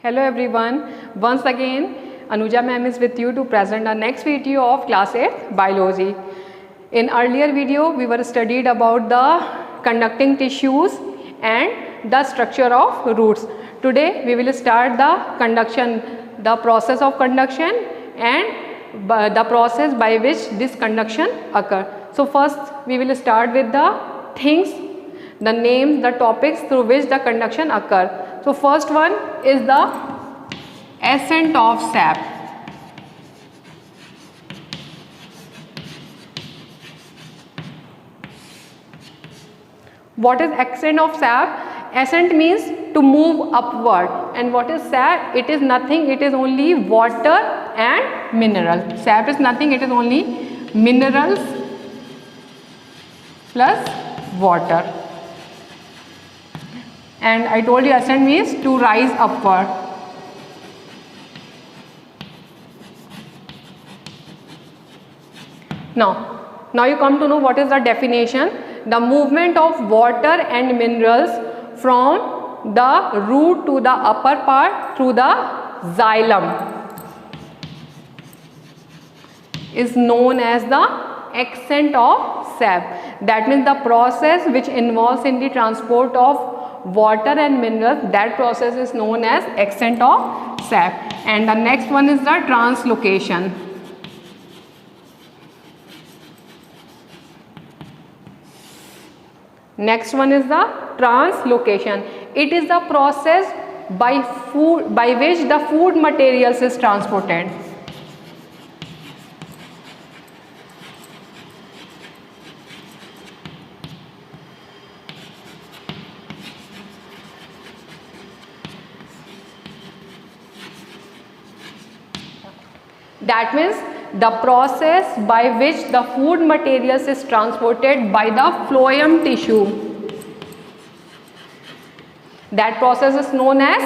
Hello everyone, once again Anuja ma'am is with you to present our next video of class 8 biology. In earlier video we were studied about the conducting tissues and the structure of roots. Today we will start the conduction, the process of conduction and the process by which this conduction occur. So first we will start with the things, the names, the topics through which the conduction occur. So first one is the ascent of sap. What is ascent of sap? Ascent means to move upward, and what is sap? It is nothing, it is only water and mineral. Sap is nothing, it is only minerals plus water. And I told you ascent means to rise upward. Now you come to know what is the definition. The movement of water and minerals from the root to the upper part through the xylem is known as the ascent of sap. That means the process which involves in the transport of water and minerals, that process is known as ascent of sap. And the next one is the translocation. Next one is the translocation. It is the process by which the food materials is transported. That means the process by which the food materials is transported by the phloem tissue. That process is known as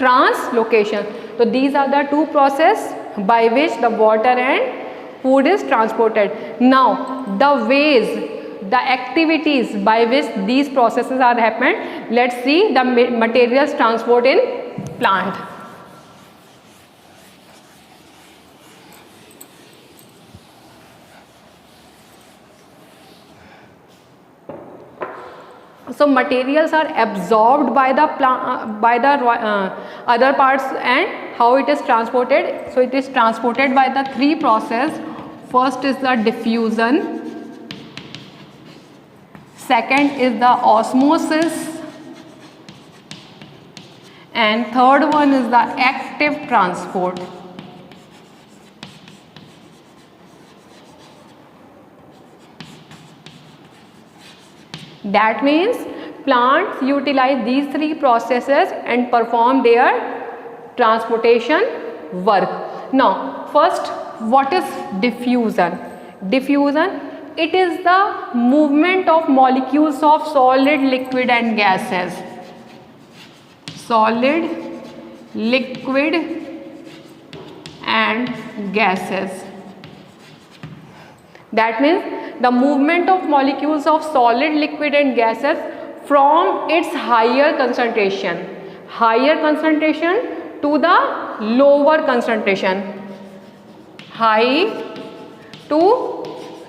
translocation. So these are the two processes by which the water and food is transported. Now the ways, the activities by which these processes are happened, let's see the materials transport in plant. So materials are absorbed by the other parts, and how it is transported. So it is transported by the three processes. First is the diffusion, second is the osmosis, and third one is the active transport. That means plants utilize these three processes and perform their transportation work. Now first, what is diffusion? Diffusion, it is the movement of molecules of solid, liquid and gases. Solid, liquid and gases. That means the movement of molecules of solid, liquid and gases from its higher concentration to the lower concentration, high to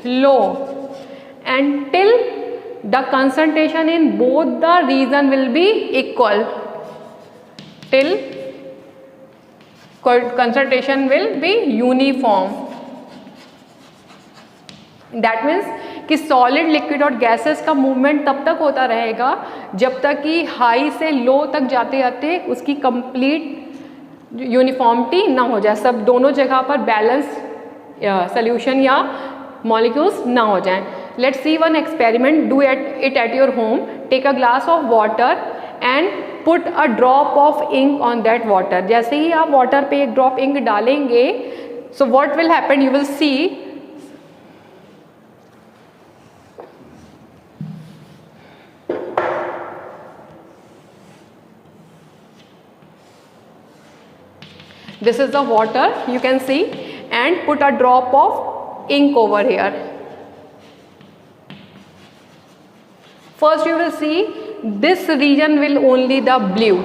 low, until the concentration in both the region will be equal, till concentration will be uniform. That means कि solid, liquid और gases का movement तब तक होता रहेगा जब तक कि हाई से लो तक जाते जाते उसकी कंप्लीट यूनिफॉर्मिटी ना हो जाए, सब दोनों जगह पर बैलेंस सोल्यूशन या मॉलिक्यूल्स ना हो जाएं. Let's see one experiment, do it at your home. Take a glass of water and put a drop of ink on that water. जैसे ही आप वाटर पे एक ड्रॉप इंक डालेंगे, so what will happen, you will see this is the water, you can see, and put a drop of ink over here. First you will see this region will only the blue,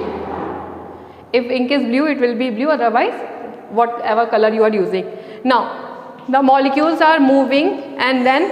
If ink is blue, it will be blue, otherwise whatever color you are using. Now the molecules are moving, and then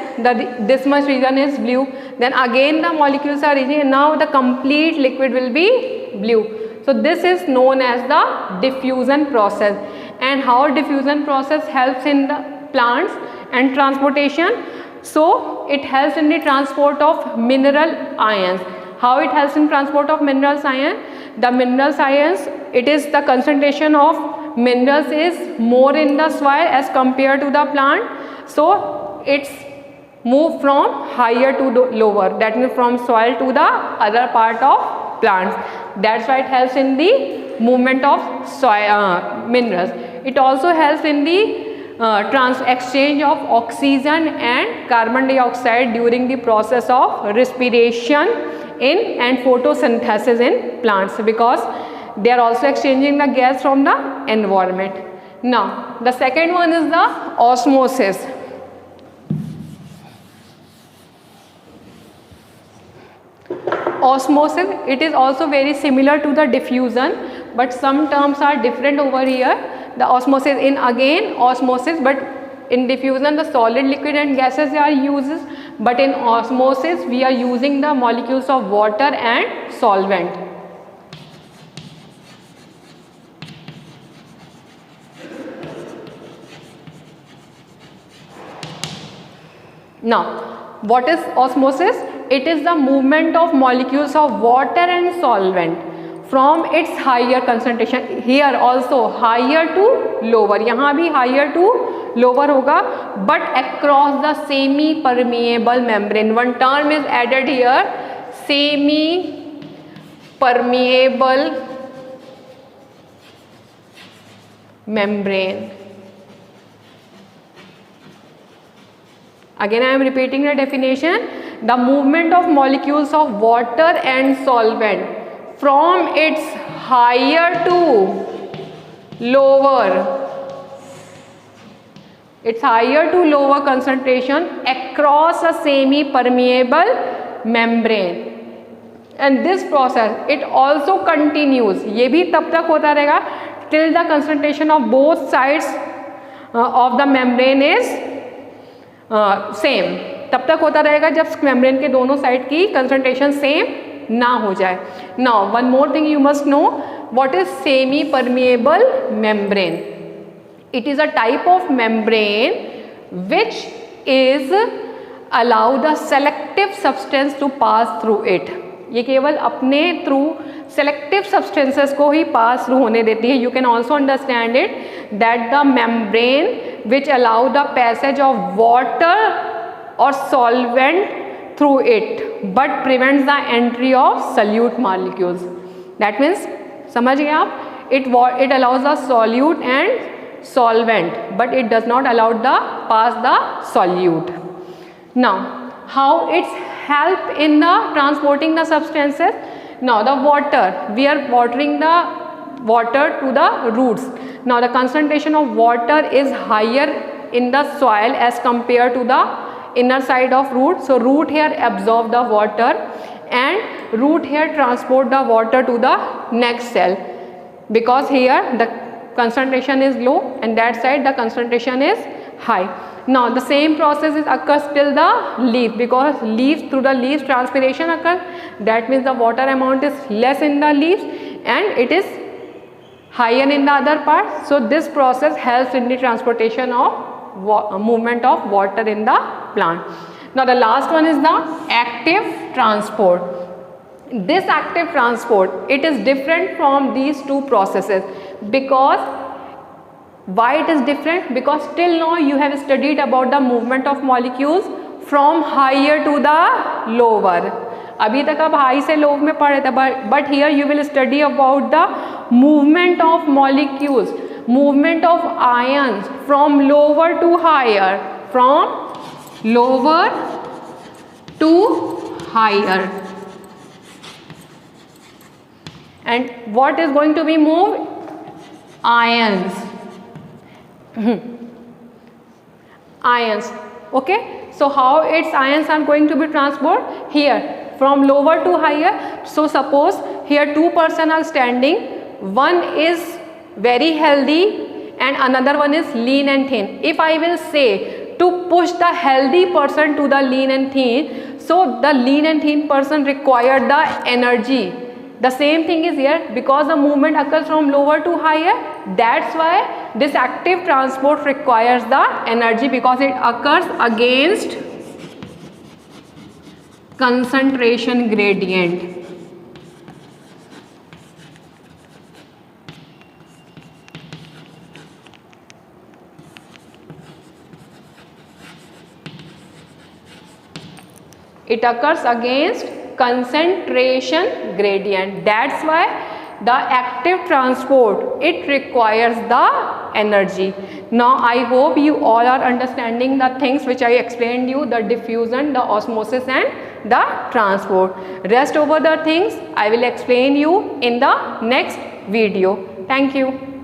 this much region is blue, then again the molecules are reaching, and now the complete liquid will be blue. So this is known as the diffusion process. And how diffusion process helps in the plants and transportation? So it helps in the transport of mineral ions. How it helps in transport of mineral ions? The mineral ions, it is the concentration of minerals is more in the soil as compared to the plant. So it's move from higher to lower, that means from soil to the other part of plants. That's why it helps in the movement of soil minerals. It also helps in the exchange of oxygen and carbon dioxide during the process of respiration in and photosynthesis in plants, because they are also exchanging the gas from the environment. Now the second one is the osmosis. Osmosis, it is also very similar to the diffusion, but some terms are different over here. The osmosis, in again osmosis, but in diffusion the solid, liquid and gases are used, but in osmosis we are using the molecules of water and solvent. Now what is osmosis? It is the movement of molecules of water and solvent from its higher concentration, here also higher to lower, यहाँ भी higher to lower होगा, but across the semi permeable membrane. One term is added here, semi permeable membrane. Again I am repeating the definition. The movement of molecules of water and solvent from its higher to lower, its higher to lower concentration across a semi permeable membrane. And this process it also continues, ये भी तब तक होता रहेगा till the concentration of both sides of the membrane is same. तब तक होता रहेगा जब मेम्ब्रेन के दोनों साइड की कंसंट्रेशन सेम ना हो जाए. Now one more thing you must know, what is semi permeable membrane? It is a type of membrane which is allow the selective substance to pass through it. ये केवल अपने through selective substances को ही pass through होने देती है. You can also understand it that the membrane which allow the passage of water or solvent through it but prevents the entry of solute molecules. That means समझ गए आप, it allows the solute and solvent but it does not allow the pass the solute. Now how it's help in the transporting the substances? Now the water, we are watering the water to the roots. Now the concentration of water is higher in the soil as compared to the inner side of root. So root here absorb the water and root here transport the water to the next cell, because here the concentration is low and that side the concentration is high. Now the same process is occurs till the leaf, because leaves, through the leaves transpiration occurs, that means the water amount is less in the leaves and it is higher in the other part. So this process helps in the transportation of movement of water in the plant. Now the last one is the active transport. This active transport, it is different from these two processes. Because why it is different? Because till now you have studied about the movement of molecules from higher to the lower. अभी तक आप high से लो में पढ़े थे, but here you will study about the movement of molecules, movement of ions from lower to higher, from lower to higher. And what is going to be moved? Ions. Ions. Okay. So how its ions are going to be transported? Here from lower to higher. So suppose here two persons are standing one is very healthy and another one is lean and thin. If I will say to push the healthy person to the lean and thin, so the lean and thin person require the energy. The same thing is here, because the movement occurs from lower to higher. That's why this active transport requires the energy, because it occurs against concentration gradient. It occurs against concentration gradient. That's why the active transport, it requires the energy. Now I hope you all are understanding the things which I explained you, the diffusion, the osmosis and the transport. Rest over the things I will explain you in the next video. Thank you.